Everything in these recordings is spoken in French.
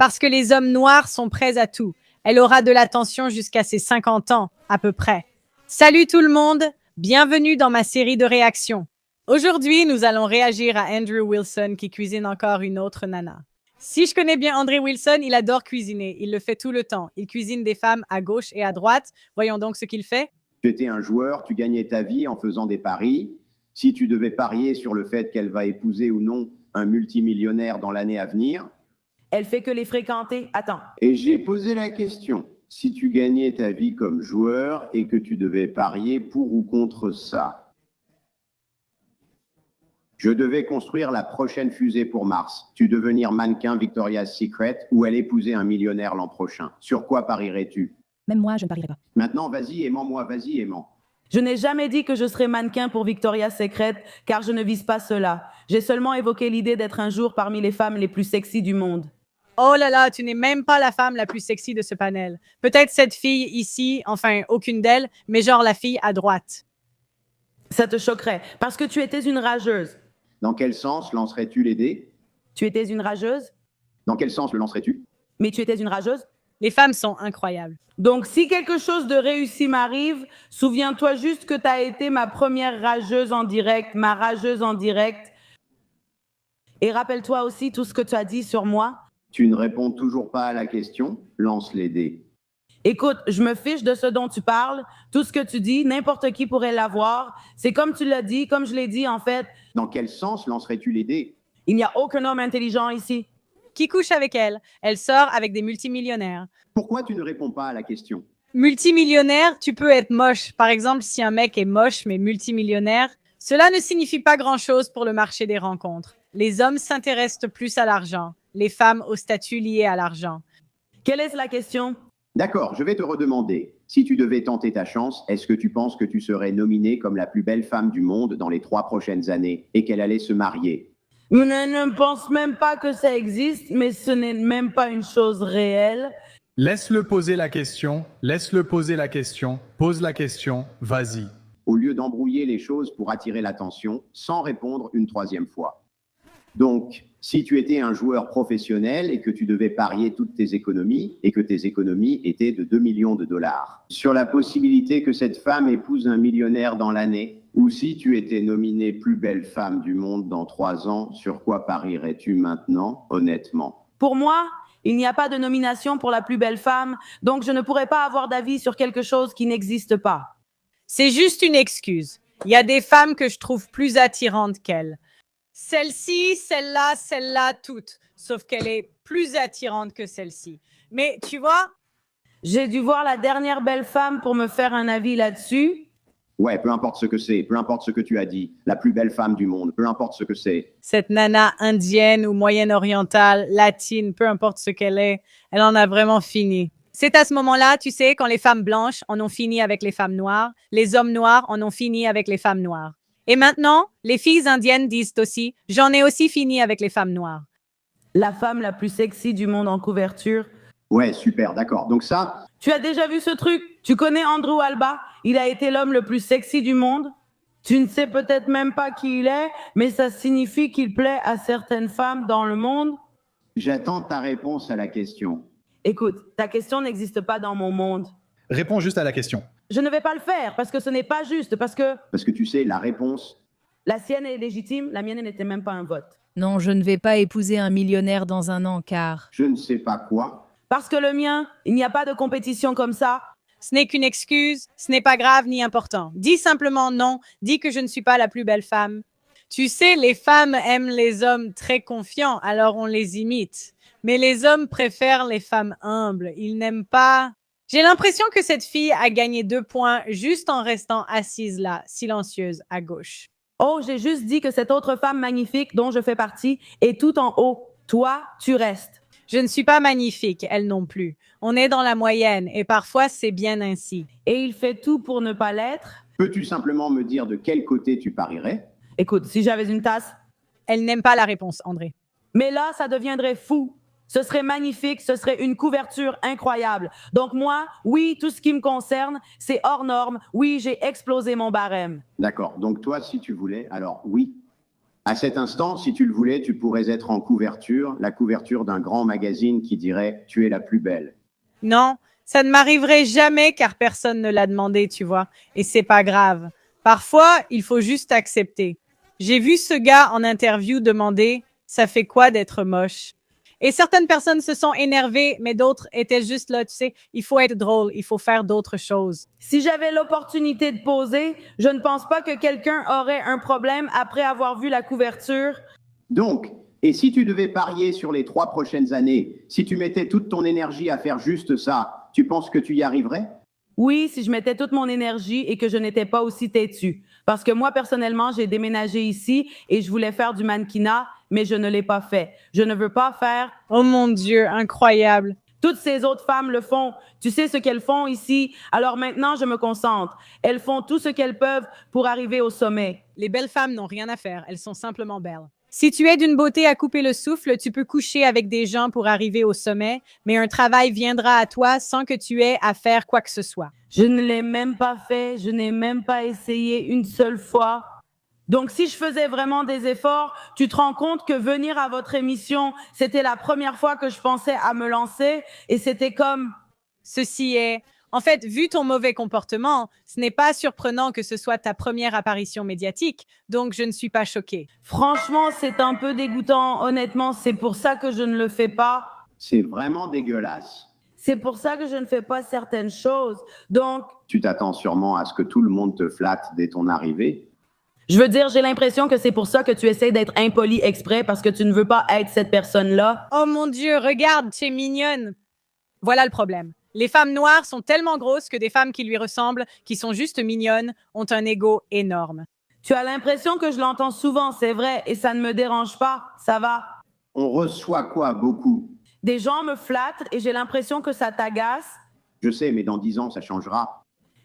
Parce que les hommes noirs sont prêts à tout. Elle aura de l'attention jusqu'à ses 50 ans, à peu près. Salut tout le monde, bienvenue dans ma série de réactions. Aujourd'hui, nous allons réagir à Andrew Wilson qui cuisine encore une autre nana. Si je connais bien Andrew Wilson, il adore cuisiner. Il le fait tout le temps. Il cuisine des femmes à gauche et à droite. Voyons donc ce qu'il fait. Tu étais un joueur, tu gagnais ta vie en faisant des paris. Si tu devais parier sur le fait qu'elle va épouser ou non un multimillionnaire dans l'année à venir. Elle fait que les fréquenter. Attends. Et j'ai posé la question. Si tu gagnais ta vie comme joueur et que tu devais parier pour ou contre ça. Je devais construire la prochaine fusée pour Mars. Tu devenir mannequin Victoria's Secret ou elle épouser un millionnaire l'an prochain. Sur quoi parierais-tu? Même moi, je ne parierais pas. Maintenant, vas-y, aimant-moi, vas-y, aimant. Je n'ai jamais dit que je serais mannequin pour Victoria's Secret, car je ne vise pas cela. J'ai seulement évoqué l'idée d'être un jour parmi les femmes les plus sexy du monde. Oh là là, tu n'es même pas la femme la plus sexy de ce panel. Peut-être cette fille ici, enfin aucune d'elles, mais genre la fille à droite. Ça te choquerait, parce que tu étais une rageuse. Dans quel sens lancerais-tu les dés? Tu étais une rageuse? Dans quel sens le lancerais-tu? Mais tu étais une rageuse? Les femmes sont incroyables. Donc, si quelque chose de réussi m'arrive, souviens-toi juste que tu as été ma première rageuse en direct, ma rageuse en direct. Et rappelle-toi aussi tout ce que tu as dit sur moi. Tu ne réponds toujours pas à la question? Lance les dés. Écoute, je me fiche de ce dont tu parles. Tout ce que tu dis, n'importe qui pourrait l'avoir. C'est comme tu l'as dit, comme je l'ai dit, en fait. Dans quel sens lancerais-tu les dés? Il n'y a aucun homme intelligent ici. Qui couche avec elle? Elle sort avec des multimillionnaires. Pourquoi tu ne réponds pas à la question? Multimillionnaire, tu peux être moche. Par exemple, si un mec est moche mais multimillionnaire, cela ne signifie pas grand-chose pour le marché des rencontres. Les hommes s'intéressent plus à l'argent, les femmes au statut lié à l'argent. Quelle est la question? D'accord, je vais te redemander. Si tu devais tenter ta chance, est-ce que tu penses que tu serais nominée comme la plus belle femme du monde dans les 3 prochaines années et qu'elle allait se marier? Je ne pense même pas que ça existe, mais ce n'est même pas une chose réelle. Laisse-le poser la question, laisse-le poser la question, pose la question, vas-y. Au lieu d'embrouiller les choses pour attirer l'attention, sans répondre une 3e fois. Donc, si tu étais un joueur professionnel et que tu devais parier toutes tes économies et que tes économies étaient de 2 millions de dollars, sur la possibilité que cette femme épouse un millionnaire dans l'année, ou si tu étais nominée plus belle femme du monde dans 3 ans, sur quoi parierais-tu maintenant, honnêtement? Pour moi, il n'y a pas de nomination pour la plus belle femme, donc je ne pourrais pas avoir d'avis sur quelque chose qui n'existe pas. C'est juste une excuse. Il y a des femmes que je trouve plus attirantes qu'elle. Celle-ci, celle-là, toutes. Sauf qu'elle est plus attirante que celle-ci. Mais tu vois? J'ai dû voir la dernière belle femme pour me faire un avis là-dessus. Ouais, peu importe ce que c'est, peu importe ce que tu as dit, la plus belle femme du monde, peu importe ce que c'est. Cette nana indienne ou moyenne-orientale, latine, peu importe ce qu'elle est, elle en a vraiment fini. C'est à ce moment-là, tu sais, quand les femmes blanches en ont fini avec les femmes noires, les hommes noirs en ont fini avec les femmes noires. Et maintenant, les filles indiennes disent aussi « j'en ai aussi fini avec les femmes noires ». La femme la plus sexy du monde en couverture. Ouais, super, d'accord. Donc ça... Tu as déjà vu ce truc? Tu connais Andrew Alba? Il a été l'homme le plus sexy du monde. Tu ne sais peut-être même pas qui il est, mais ça signifie qu'il plaît à certaines femmes dans le monde. J'attends ta réponse à la question. Écoute, ta question n'existe pas dans mon monde. Réponds juste à la question. Je ne vais pas le faire parce que ce n'est pas juste, parce que tu sais, la réponse... La sienne est légitime, la mienne n'était même pas un vote. Non, je ne vais pas épouser un millionnaire dans un an, car... Je ne sais pas quoi. Parce que le mien, il n'y a pas de compétition comme ça. Ce n'est qu'une excuse, ce n'est pas grave ni important. Dis simplement non, dis que je ne suis pas la plus belle femme. Tu sais, les femmes aiment les hommes très confiants, alors on les imite. Mais les hommes préfèrent les femmes humbles, ils n'aiment pas... J'ai l'impression que cette fille a gagné 2 points juste en restant assise là, silencieuse, à gauche. Oh, j'ai juste dit que cette autre femme magnifique dont je fais partie est tout en haut. Toi, tu restes. Je ne suis pas magnifique, elle non plus. On est dans la moyenne et parfois c'est bien ainsi. Et il fait tout pour ne pas l'être. Peux-tu simplement me dire de quel côté tu parierais? Écoute, si j'avais une tasse... Elle n'aime pas la réponse, André. Mais là, ça deviendrait fou. Ce serait magnifique, ce serait une couverture incroyable. Donc moi, oui, tout ce qui me concerne, c'est hors norme. Oui, j'ai explosé mon barème. D'accord. Donc toi, si tu voulais, alors oui. À cet instant, si tu le voulais, tu pourrais être en couverture, la couverture d'un grand magazine qui dirait « Tu es la plus belle ». Non, ça ne m'arriverait jamais car personne ne l'a demandé, tu vois. Et c'est pas grave. Parfois, il faut juste accepter. J'ai vu ce gars en interview demander « Ça fait quoi d'être moche ?» Et certaines personnes se sont énervées, mais d'autres étaient juste là, tu sais. Il faut être drôle, il faut faire d'autres choses. Si j'avais l'opportunité de poser, je ne pense pas que quelqu'un aurait un problème après avoir vu la couverture. Donc, et si tu devais parier sur les 3 prochaines années, si tu mettais toute ton énergie à faire juste ça, tu penses que tu y arriverais? Oui, si je mettais toute mon énergie et que je n'étais pas aussi têtue. Parce que moi, personnellement, j'ai déménagé ici et je voulais faire du mannequinat, mais je ne l'ai pas fait. Je ne veux pas faire. Oh mon Dieu, incroyable. Toutes ces autres femmes le font. Tu sais ce qu'elles font ici. Alors maintenant, je me concentre. Elles font tout ce qu'elles peuvent pour arriver au sommet. Les belles femmes n'ont rien à faire, elles sont simplement belles. Si tu es d'une beauté à couper le souffle, tu peux coucher avec des gens pour arriver au sommet, mais un travail viendra à toi sans que tu aies à faire quoi que ce soit. Je ne l'ai même pas fait. Je n'ai même pas essayé une seule fois. Donc, si je faisais vraiment des efforts, tu te rends compte que venir à votre émission, c'était la première fois que je pensais à me lancer et c'était comme... Ceci est... En fait, vu ton mauvais comportement, ce n'est pas surprenant que ce soit ta première apparition médiatique, donc je ne suis pas choquée. Franchement, c'est un peu dégoûtant. Honnêtement, c'est pour ça que je ne le fais pas. C'est vraiment dégueulasse. C'est pour ça que je ne fais pas certaines choses. Donc, Tu t'attends sûrement à ce que tout le monde te flatte dès ton arrivée. je veux dire, j'ai l'impression que c'est pour ça que tu essaies d'être impoli exprès parce que tu ne veux pas être cette personne-là. Oh mon Dieu, regarde, tu es mignonne. Voilà le problème. Les femmes noires sont tellement grosses que des femmes qui lui ressemblent, qui sont juste mignonnes, ont un ego énorme. Tu as l'impression que je l'entends souvent, c'est vrai, et ça ne me dérange pas. Ça va. On reçoit quoi beaucoup? Des gens me flattent et j'ai l'impression que ça t'agace. Je sais, mais dans 10 ans, ça changera.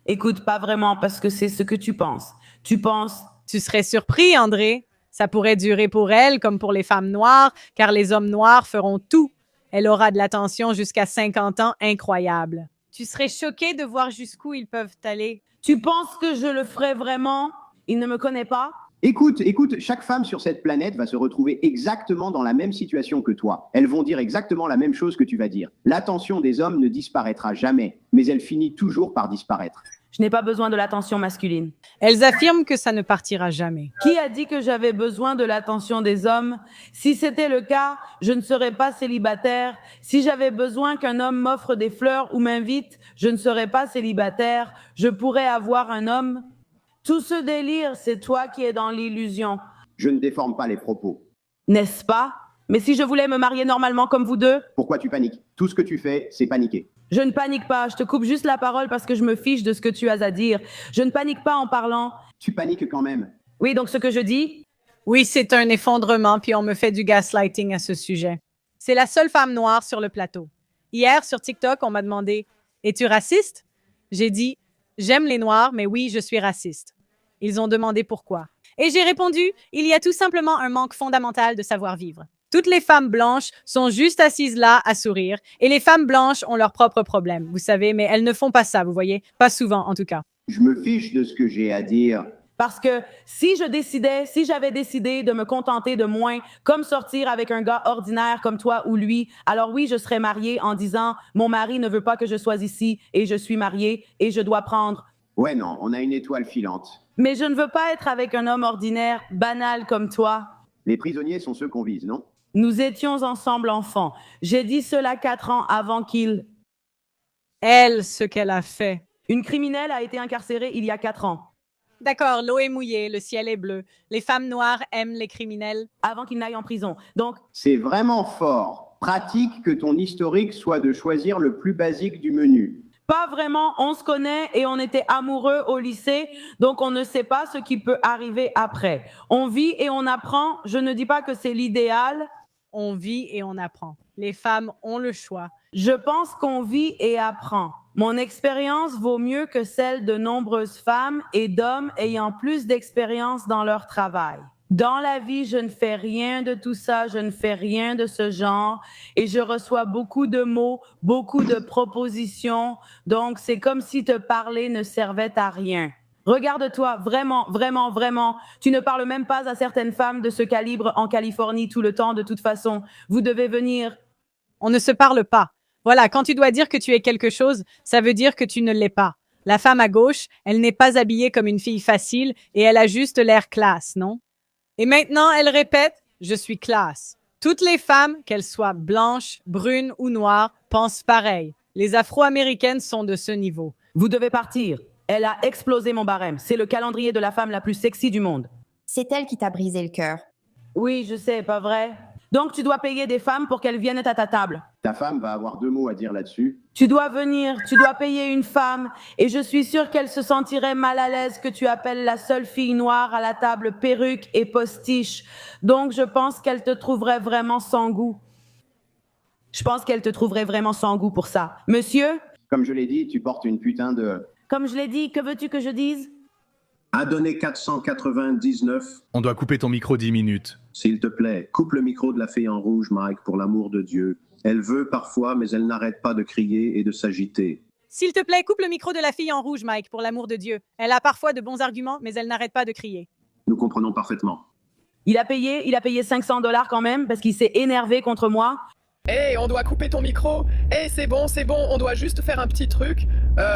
Écoute, pas vraiment, parce que c'est ce que tu penses. Tu penses... Tu serais surpris, André. Ça pourrait durer pour elle comme pour les femmes noires, car les hommes noirs feront tout. Elle aura de l'attention jusqu'à 50 ans, incroyable. Tu serais choqué de voir jusqu'où ils peuvent aller. Tu penses que je le ferais vraiment? Il ne me connaît pas? Écoute, chaque femme sur cette planète va se retrouver exactement dans la même situation que toi. Elles vont dire exactement la même chose que tu vas dire. L'attention des hommes ne disparaîtra jamais, mais elle finit toujours par disparaître. Je n'ai pas besoin de l'attention masculine. Elles affirment que ça ne partira jamais. Qui a dit que j'avais besoin de l'attention des hommes? Si c'était le cas, je ne serais pas célibataire. Si j'avais besoin qu'un homme m'offre des fleurs ou m'invite, je ne serais pas célibataire. Je pourrais avoir un homme. Tout ce délire, c'est toi qui es dans l'illusion. Je ne déforme pas les propos. N'est-ce pas? Mais si je voulais me marier normalement comme vous deux? Pourquoi tu paniques? Tout ce que tu fais, c'est paniquer. Je ne panique pas, je te coupe juste la parole parce que je me fiche de ce que tu as à dire. Je ne panique pas en parlant. Tu paniques quand même. Oui, donc ce que je dis, Oui, c'est un effondrement, puis on me fait du gaslighting à ce sujet. C'est la seule femme noire sur le plateau. Hier, sur TikTok, on m'a demandé « Es-tu raciste ?» J'ai dit « J'aime les Noirs, mais oui, je suis raciste. » Ils ont demandé pourquoi. Et j'ai répondu « Il y a tout simplement un manque fondamental de savoir-vivre. Toutes les femmes blanches sont juste assises là à sourire, et les femmes blanches ont leurs propres problèmes, vous savez, mais elles ne font pas ça, vous voyez, pas souvent en tout cas. Je me fiche de ce que j'ai à dire. parce que si j'avais décidé de me contenter de moins, comme sortir avec un gars ordinaire comme toi ou lui, alors oui, je serais mariée en disant « Mon mari ne veut pas que je sois ici et je suis mariée et je dois prendre... » Ouais, non, on a une étoile filante. Mais je ne veux pas être avec un homme ordinaire, banal comme toi. Les prisonniers sont ceux qu'on vise, non? Nous étions ensemble enfants. J'ai dit cela 4 ans avant qu'il... Elle, ce qu'elle a fait. Une criminelle a été incarcérée il y a 4 ans. D'accord, l'eau est mouillée, le ciel est bleu. Les femmes noires aiment les criminels. Avant qu'il n'aille en prison. Donc, C'est vraiment fort. Pratique que ton historique soit de choisir le plus basique du menu. pas vraiment, on se connaît et on était amoureux au lycée, donc on ne sait pas ce qui peut arriver après. On vit et on apprend. Je ne dis pas que c'est l'idéal. On vit et on apprend. Les femmes ont le choix. Je pense qu'on vit et apprend. Mon expérience vaut mieux que celle de nombreuses femmes et d'hommes ayant plus d'expérience dans leur travail. Dans la vie, je ne fais rien de tout ça, je ne fais rien de ce genre et je reçois beaucoup de mots, beaucoup de propositions. Donc, c'est comme si te parler ne servait à rien. Regarde-toi, vraiment, vraiment, vraiment. Tu ne parles même pas à certaines femmes de ce calibre en Californie tout le temps de toute façon. Vous devez venir. On ne se parle pas. Voilà, quand tu dois dire que tu es quelque chose, ça veut dire que tu ne l'es pas. La femme à gauche, elle n'est pas habillée comme une fille facile et elle a juste l'air classe, non? Et maintenant, elle répète, je suis classe. Toutes les femmes, qu'elles soient blanches, brunes ou noires, pensent pareil. Les Afro-Américaines sont de ce niveau. Vous devez partir. Elle a explosé mon barème. C'est le calendrier de la femme la plus sexy du monde. C'est elle qui t'a brisé le cœur. Oui, je sais, pas vrai? Donc tu dois payer des femmes pour qu'elles viennent à ta table. Ta femme va avoir 2 mots à dire là-dessus. Tu dois venir, tu dois payer une femme, et je suis sûre qu'elle se sentirait mal à l'aise que tu appelles la seule fille noire à la table perruque et postiche. Donc je pense qu'elle te trouverait vraiment sans goût. Je pense qu'elle te trouverait vraiment sans goût pour ça. Monsieur, Comme je l'ai dit, tu portes une putain de... comme je l'ai dit, que veux-tu que je dise? A donné 499. On doit couper ton micro 10 minutes. S'il te plaît, coupe le micro de la fille en rouge, Mike, pour l'amour de Dieu. Elle veut parfois, mais elle n'arrête pas de crier et de s'agiter. S'il te plaît, coupe le micro de la fille en rouge, Mike, pour l'amour de Dieu. Elle a parfois de bons arguments, mais elle n'arrête pas de crier. Nous comprenons parfaitement. Il a payé $500 quand même, parce qu'il s'est énervé contre moi. Hey, on doit couper ton micro. Hey, c'est bon, on doit juste faire un petit truc.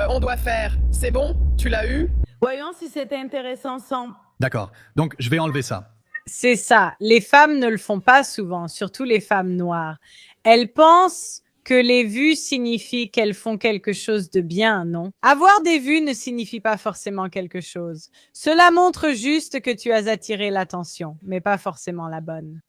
On doit faire. C'est bon? Tu l'as eu? Voyons si c'était intéressant sans... D'accord, donc je vais enlever ça. C'est ça. Les femmes ne le font pas souvent, surtout les femmes noires. Elles pensent que les vues signifient qu'elles font quelque chose de bien, non? Avoir des vues ne signifie pas forcément quelque chose. Cela montre juste que tu as attiré l'attention, mais pas forcément la bonne.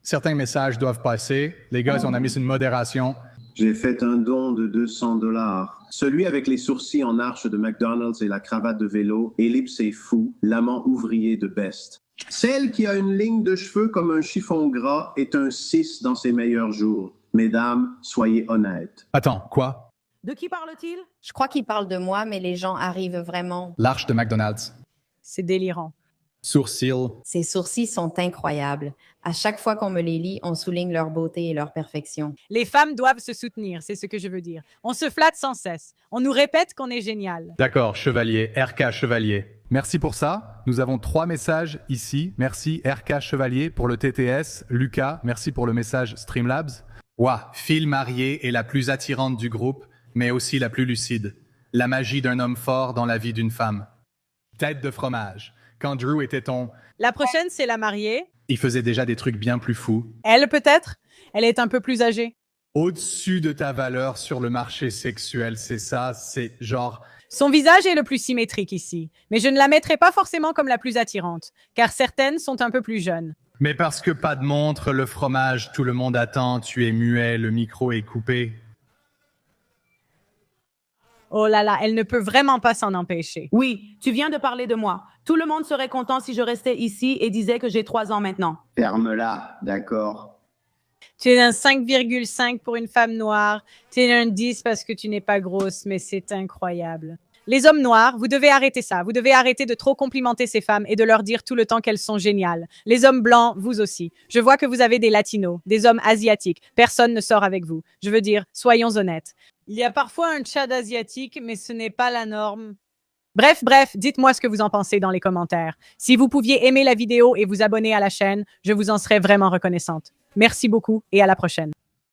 Certains messages doivent passer. Les gars, on a mis une modération. J'ai fait un don de 200 $. Celui avec les sourcils en arche de McDonald's et la cravate de vélo, ellipse et fou, l'amant ouvrier de Best. Celle qui a une ligne de cheveux comme un chiffon gras est un 6 dans ses meilleurs jours. Mesdames, soyez honnêtes. Attends, quoi? De qui parle-t-il? Je crois qu'il parle de moi, mais les gens arrivent vraiment. L'arche de McDonald's. C'est délirant. Sourcils. Ses sourcils sont incroyables. À chaque fois qu'on me les lit, on souligne leur beauté et leur perfection. Les femmes doivent se soutenir, c'est ce que je veux dire. On se flatte sans cesse. On nous répète qu'on est génial. D'accord, chevalier, RK Chevalier. Merci pour ça. Nous avons 3 messages ici. Merci RK Chevalier pour le TTS. Lucas, merci pour le message Streamlabs. Ouah, Phil mariée est la plus attirante du groupe, mais aussi la plus lucide. La magie d'un homme fort dans la vie d'une femme. Tête de fromage. Quand Drew était ton... La prochaine, c'est la mariée. Il faisait déjà des trucs bien plus fous. Elle, peut-être? Elle est un peu plus âgée. Au-dessus de ta valeur sur le marché sexuel, c'est ça, c'est genre... Son visage est le plus symétrique ici, mais je ne la mettrai pas forcément comme la plus attirante, car certaines sont un peu plus jeunes. Mais parce que pas de montre, le fromage, tout le monde attend, tu es muet, le micro est coupé. Oh là là, elle ne peut vraiment pas s'en empêcher. Oui, tu viens de parler de moi. Tout le monde serait content si je restais ici et disait que j'ai 3 ans maintenant. Ferme-la, d'accord? Tu es un 5,5 pour une femme noire. Tu es un 10 parce que tu n'es pas grosse, mais c'est incroyable. Les hommes noirs, vous devez arrêter ça. Vous devez arrêter de trop complimenter ces femmes et de leur dire tout le temps qu'elles sont géniales. Les hommes blancs, vous aussi. Je vois que vous avez des latinos, des hommes asiatiques. Personne ne sort avec vous. Je veux dire, soyons honnêtes. Il y a parfois un Tchad asiatique, mais ce n'est pas la norme. Bref, dites-moi ce que vous en pensez dans les commentaires. Si vous pouviez aimer la vidéo et vous abonner à la chaîne, je vous en serais vraiment reconnaissante. Merci beaucoup et à la prochaine.